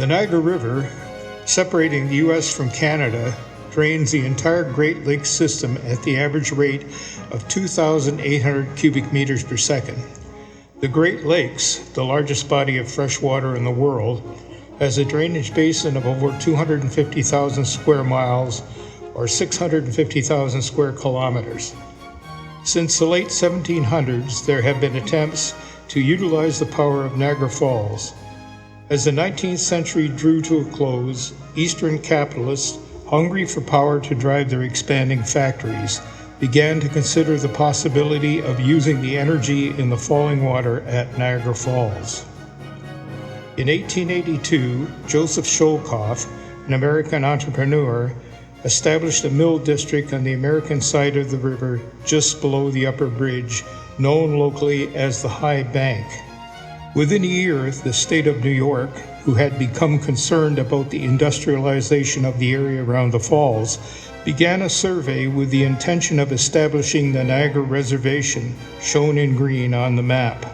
The Niagara River, separating the U.S. from Canada, drains the entire Great Lakes system at the average rate of 2,800 cubic meters per second. The Great Lakes, the largest body of fresh water in the world, has a drainage basin of over 250,000 square miles or 650,000 square kilometers. Since the late 1700s, there have been attempts to utilize the power of Niagara Falls. As the 19th century drew to a close, Eastern capitalists, hungry for power to drive their expanding factories, began to consider the possibility of using the energy in the falling water at Niagara Falls. In 1882, Joseph Sholkoff, an American entrepreneur, established a mill district on the American side of the river just below the upper bridge, known locally as the High Bank. Within a year, the state of New York, who had become concerned about the industrialization of the area around the falls, began a survey with the intention of establishing the Niagara Reservation, shown in green on the map.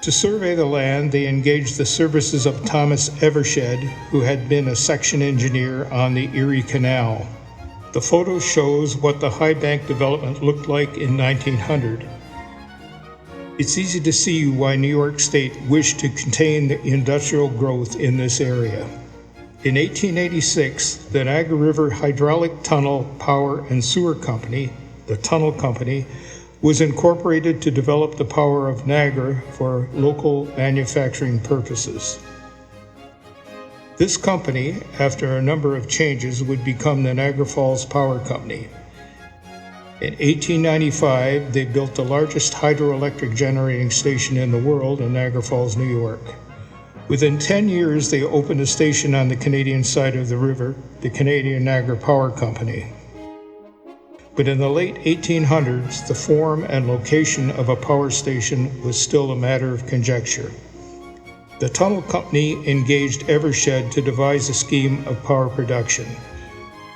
To survey the land, they engaged the services of Thomas Evershed, who had been a section engineer on the Erie Canal. The photo shows what the High Bank development looked like in 1900. It's easy to see why New York State wished to contain the industrial growth in this area. In 1886, the Niagara River Hydraulic Tunnel, Power and Sewer Company, the Tunnel Company, was incorporated to develop the power of Niagara for local manufacturing purposes. This company, after a number of changes, would become the Niagara Falls Power Company. In 1895, they built the largest hydroelectric generating station in the world in Niagara Falls, New York. Within 10 years, they opened a station on the Canadian side of the river, the Canadian Niagara Power Company. But in the late 1800s, the form and location of a power station was still a matter of conjecture. The tunnel company engaged Evershed to devise a scheme of power production.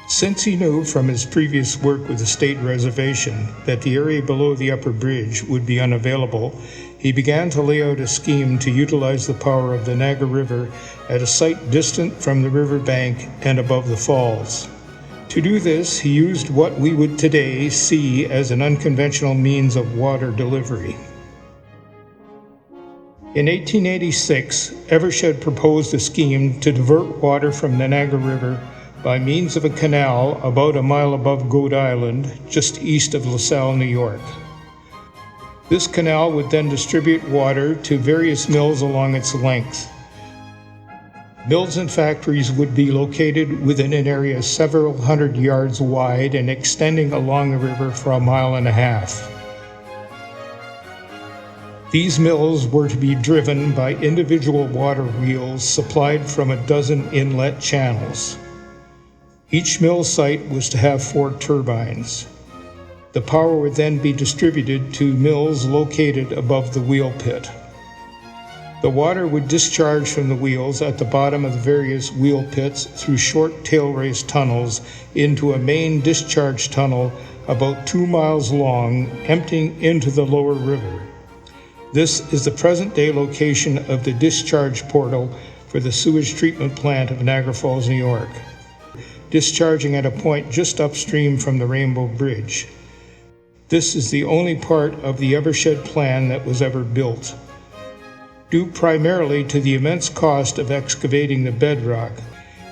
Since he knew from his previous work with the state reservation that the area below the upper bridge would be unavailable, he began to lay out a scheme to utilize the power of the Niagara River at a site distant from the river bank and above the falls. To do this, he used what we would today see as an unconventional means of water delivery. In 1886, Evershed proposed a scheme to divert water from the Niagara River by means of a canal about a mile above Goat Island, just east of LaSalle, New York. This canal would then distribute water to various mills along its length. Mills and factories would be located within an area several hundred yards wide and extending along the river for a mile and a half. These mills were to be driven by individual water wheels supplied from a dozen inlet channels. Each mill site was to have 4 turbines. The power would then be distributed to mills located above the wheel pit. The water would discharge from the wheels at the bottom of the various wheel pits through short tail race tunnels into a main discharge tunnel about 2 miles long, emptying into the lower river. This is the present-day location of the discharge portal for the sewage treatment plant of Niagara Falls, New York, discharging at a point just upstream from the Rainbow Bridge. This is the only part of the Evershed plan that was ever built. Due primarily to the immense cost of excavating the bedrock,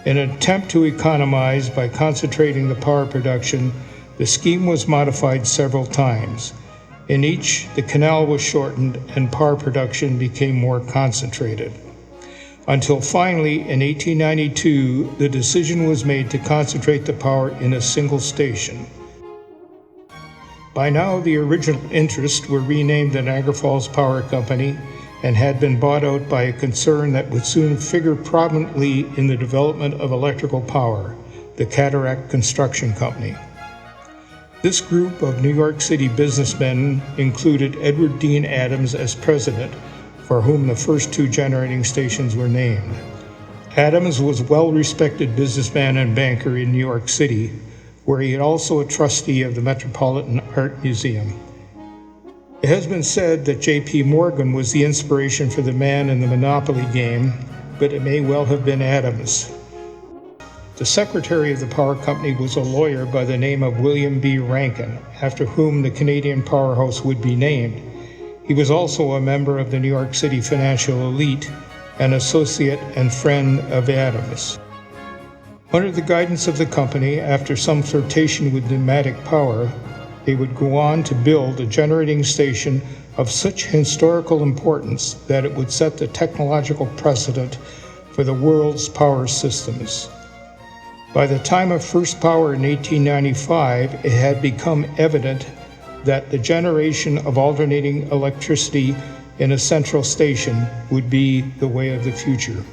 in an attempt to economize by concentrating the power production, the scheme was modified several times. In each, the canal was shortened and power production became more concentrated. Until finally, in 1892, the decision was made to concentrate the power in a single station. By now, the original interests were renamed the Niagara Falls Power Company and had been bought out by a concern that would soon figure prominently in the development of electrical power, the Cataract Construction Company. This group of New York City businessmen included Edward Dean Adams as president, for whom the first 2 generating stations were named. Adams was a well-respected businessman and banker in New York City, where he is also a trustee of the Metropolitan Art Museum. It has been said that J.P. Morgan was the inspiration for the man in the Monopoly game, but it may well have been Adams. The secretary of the power company was a lawyer by the name of William B. Rankine, after whom the Canadian powerhouse would be named. He was also a member of the New York City financial elite, an associate and friend of Adams. Under the guidance of the company, after some flirtation with pneumatic power, they would go on to build a generating station of such historical importance that it would set the technological precedent for the world's power systems. By the time of first power in 1895, it had become evident that the generation of alternating electricity in a central station would be the way of the future.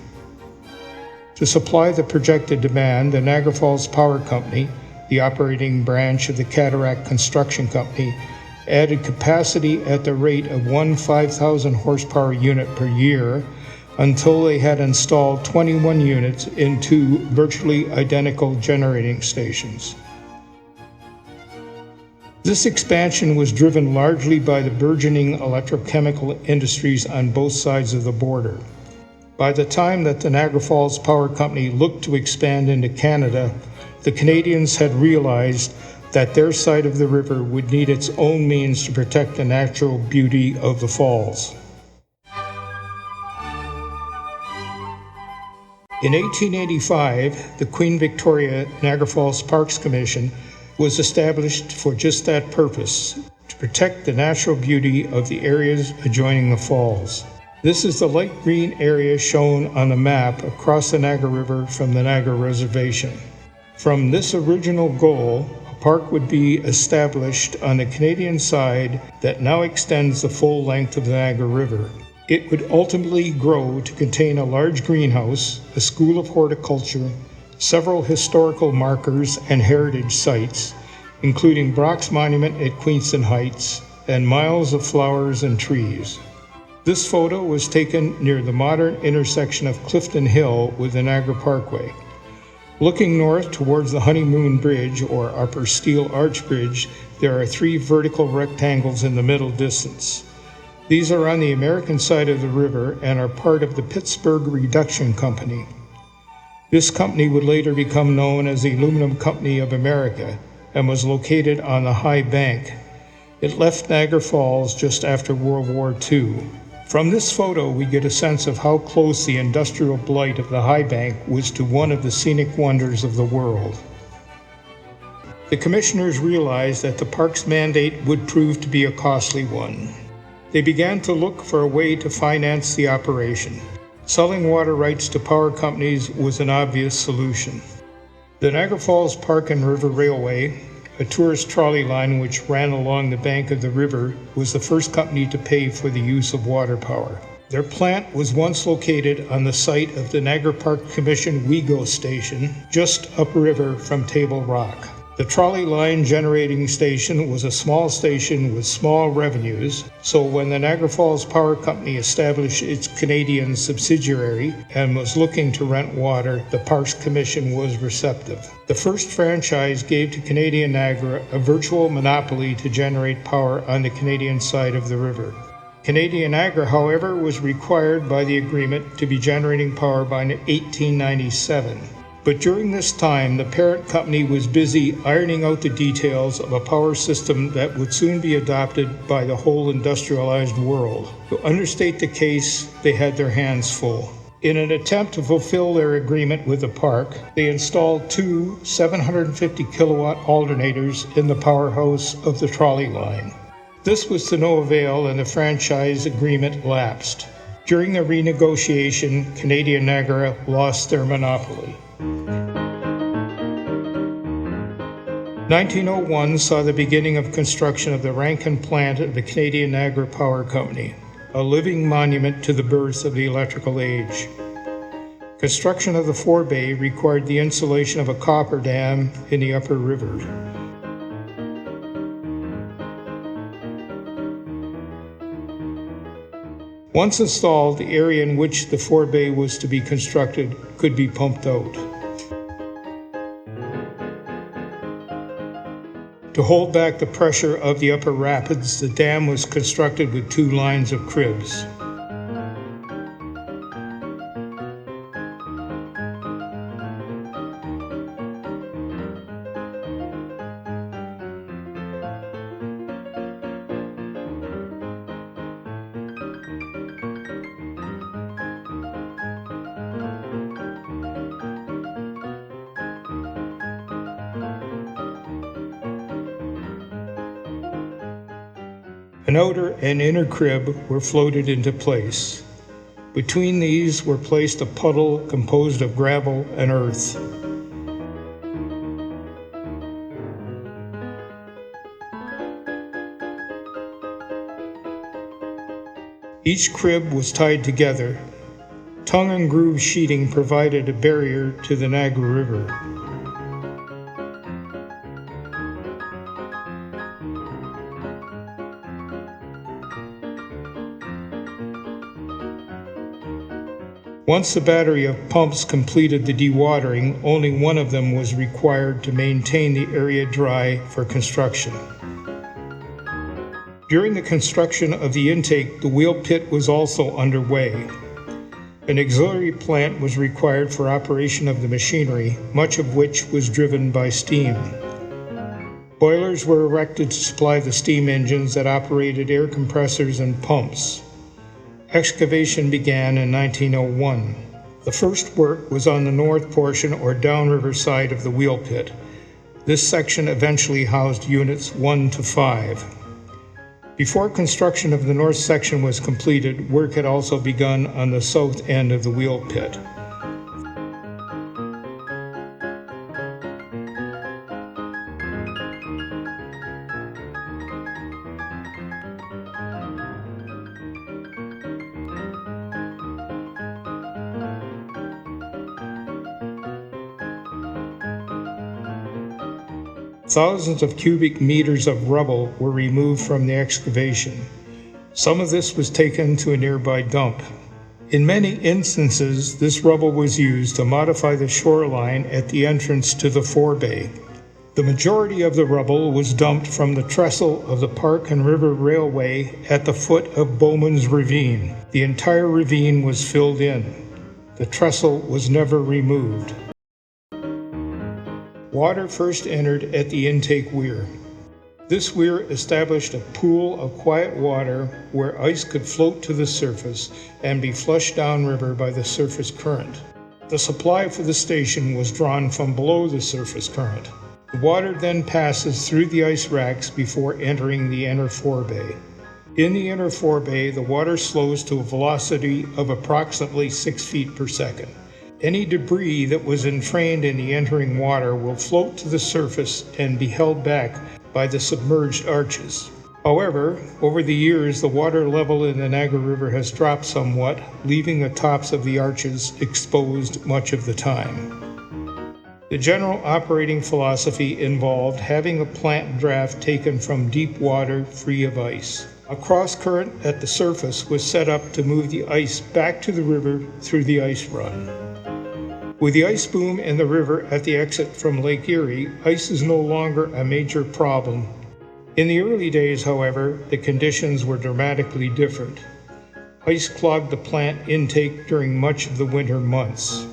To supply the projected demand, the Niagara Falls Power Company, the operating branch of the Cataract Construction Company, added capacity at the rate of one 5,000 horsepower unit per year until they had installed 21 units in two virtually identical generating stations. This expansion was driven largely by the burgeoning electrochemical industries on both sides of the border. By the time that the Niagara Falls Power Company looked to expand into Canada, the Canadians had realized that their side of the river would need its own means to protect the natural beauty of the falls. In 1885, the Queen Victoria Niagara Falls Parks Commission was established for just that purpose, to protect the natural beauty of the areas adjoining the falls. This is the light green area shown on the map across the Niagara River from the Niagara Reservation. From this original goal, a park would be established on the Canadian side that now extends the full length of the Niagara River. It would ultimately grow to contain a large greenhouse, a school of horticulture, several historical markers and heritage sites, including Brock's Monument at Queenston Heights, and miles of flowers and trees. This photo was taken near the modern intersection of Clifton Hill with the Niagara Parkway. Looking north towards the Honeymoon Bridge, or Upper Steel Arch Bridge, there are three vertical rectangles in the middle distance. These are on the American side of the river and are part of the Pittsburgh Reduction Company. This company would later become known as the Aluminum Company of America and was located on the High Bank. It left Niagara Falls just after World War II. From this photo, we get a sense of how close the industrial blight of the High Bank was to one of the scenic wonders of the world. The commissioners realized that the park's mandate would prove to be a costly one. They began to look for a way to finance the operation. Selling water rights to power companies was an obvious solution. The Niagara Falls Park and River Railway, a tourist trolley line which ran along the bank of the river, was the first company to pay for the use of water power. Their plant was once located on the site of the Niagara Park Commission Wego Station, just upriver from Table Rock. The trolley line generating station was a small station with small revenues, so when the Niagara Falls Power Company established its Canadian subsidiary and was looking to rent water, the Parks Commission was receptive. The first franchise gave to Canadian Niagara a virtual monopoly to generate power on the Canadian side of the river. Canadian Niagara, however, was required by the agreement to be generating power by 1897. But during this time, the parent company was busy ironing out the details of a power system that would soon be adopted by the whole industrialized world. To understate the case, they had their hands full. In an attempt to fulfill their agreement with the park, they installed two 750 kilowatt alternators in the powerhouse of the trolley line. This was to no avail, and the franchise agreement lapsed. During the renegotiation, Canadian Niagara lost their monopoly. 1901 saw the beginning of construction of the Rankine plant of the Canadian Niagara Power Company, a living monument to the birth of the electrical age. Construction of the forebay required the installation of a copper dam in the upper river. Once installed, the area in which the forebay was to be constructed could be pumped out. To hold back the pressure of the upper rapids, the dam was constructed with two lines of cribs. An outer and inner crib were floated into place. Between these were placed a puddle composed of gravel and earth. Each crib was tied together. Tongue and groove sheeting provided a barrier to the Niagara River. Once the battery of pumps completed the dewatering, only one of them was required to maintain the area dry for construction. During the construction of the intake, the wheel pit was also underway. An auxiliary plant was required for operation of the machinery, much of which was driven by steam. Boilers were erected to supply the steam engines that operated air compressors and pumps. Excavation began in 1901. The first work was on the north portion or downriver side of the wheel pit. This section eventually housed units 1 to 5. Before construction of the north section was completed, work had also begun on the south end of the wheel pit. Thousands of cubic meters of rubble were removed from the excavation. Some of this was taken to a nearby dump. In many instances, this rubble was used to modify the shoreline at the entrance to the forebay. The majority of the rubble was dumped from the trestle of the Park and River Railway at the foot of Bowman's Ravine. The entire ravine was filled in. The trestle was never removed. Water first entered at the intake weir. This weir established a pool of quiet water where ice could float to the surface and be flushed downriver by the surface current. The supply for the station was drawn from below the surface current. The water then passes through the ice racks before entering the inner forebay. In the inner forebay, the water slows to a velocity of approximately 6 feet per second. Any debris that was entrained in the entering water will float to the surface and be held back by the submerged arches. However, over the years, the water level in the Niagara River has dropped somewhat, leaving the tops of the arches exposed much of the time. The general operating philosophy involved having a plant draft taken from deep water free of ice. A cross current at the surface was set up to move the ice back to the river through the ice run. With the ice boom in the river at the exit from Lake Erie, ice is no longer a major problem. In the early days, however, the conditions were dramatically different. Ice clogged the plant intake during much of the winter months.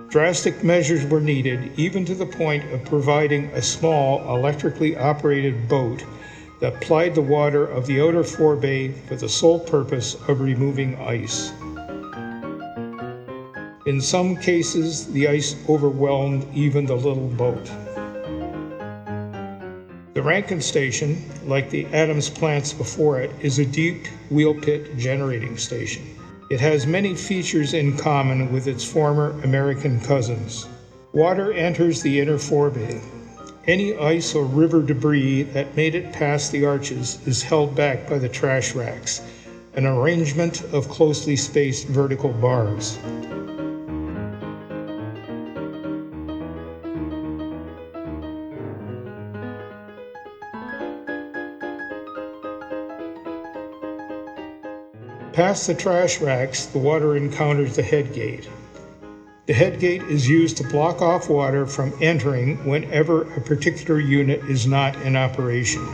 Drastic measures were needed, even to the point of providing a small, electrically operated boat that plied the water of the outer forebay for the sole purpose of removing ice. In some cases, the ice overwhelmed even the little boat. The Rankine station, like the Adams plants before it, is a deep wheel pit generating station. It has many features in common with its former American cousins. Water enters the inner forebay. Any ice or river debris that made it past the arches is held back by the trash racks, an arrangement of closely spaced vertical bars. Past the trash racks, the water encounters the head gate. The head gate is used to block off water from entering whenever a particular unit is not in operation.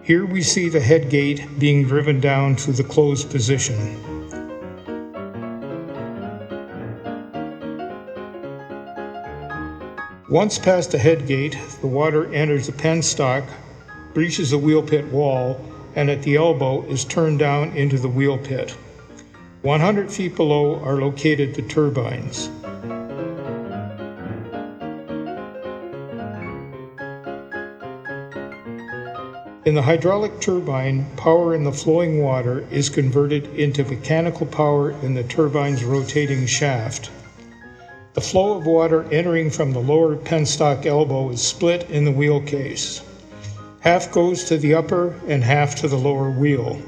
Here we see the head gate being driven down to the closed position. Once past the head gate, the water enters the penstock, breaches the wheel pit wall, and at the elbow is turned down into the wheel pit. 100 feet below are located the turbines. In the hydraulic turbine, power in the flowing water is converted into mechanical power in the turbine's rotating shaft. The flow of water entering from the lower penstock elbow is split in the wheel case. Half goes to the upper and half to the lower wheel.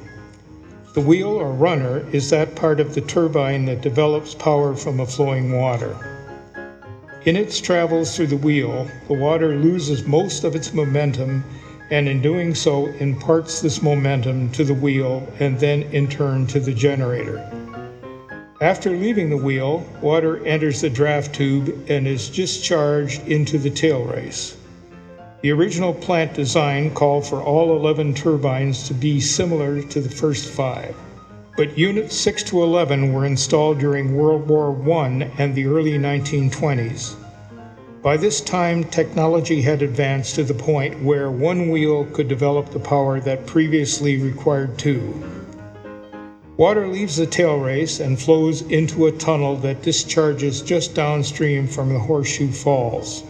The wheel or runner is that part of the turbine that develops power from the flowing water. In its travels through the wheel, the water loses most of its momentum and in doing so imparts this momentum to the wheel and then in turn to the generator. After leaving the wheel, water enters the draft tube and is discharged into the tail race. The original plant design called for all 11 turbines to be similar to the first 5, but units 6 to 11 were installed during World War I and the early 1920s. By this time, technology had advanced to the point where one wheel could develop the power that previously required 2. Water leaves the tail race and flows into a tunnel that discharges just downstream from the Horseshoe Falls.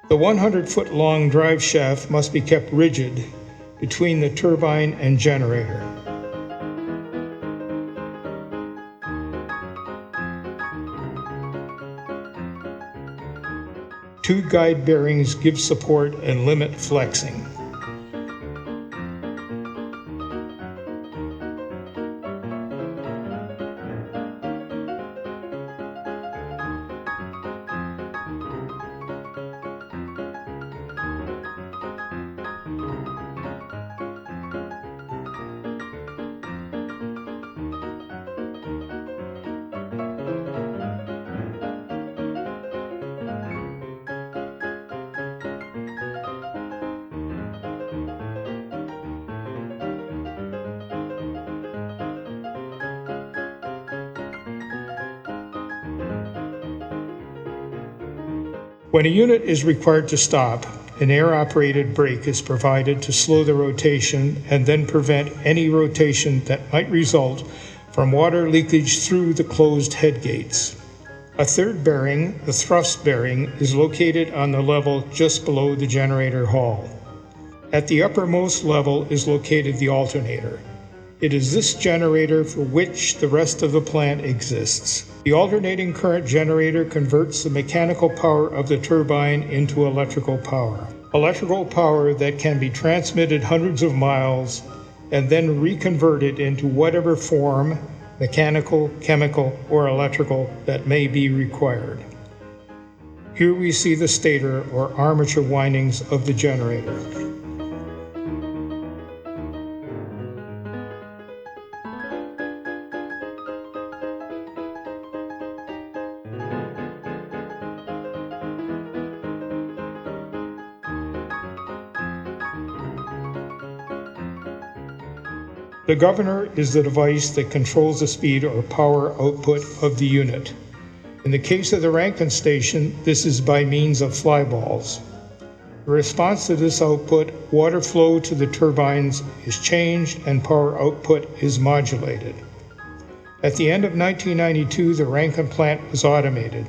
The 100-foot-long drive shaft must be kept rigid between the turbine and generator. Two guide bearings give support and limit flexing. When a unit is required to stop, an air-operated brake is provided to slow the rotation and then prevent any rotation that might result from water leakage through the closed head gates. A third bearing, the thrust bearing, is located on the level just below the generator hall. At the uppermost level is located the alternator. It is this generator for which the rest of the plant exists. The alternating current generator converts the mechanical power of the turbine into electrical power. Electrical power that can be transmitted hundreds of miles and then reconverted into whatever form, mechanical, chemical, or electrical, that may be required. Here we see the stator or armature windings of the generator. The governor is the device that controls the speed or power output of the unit. In the case of the Rankine station, this is by means of flyballs. In response to this output, water flow to the turbines is changed and power output is modulated. At the end of 1992, the Rankine plant was automated.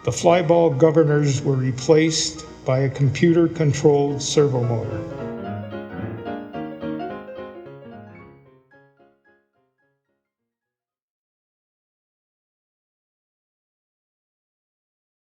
The flyball governors were replaced by a computer-controlled servo motor.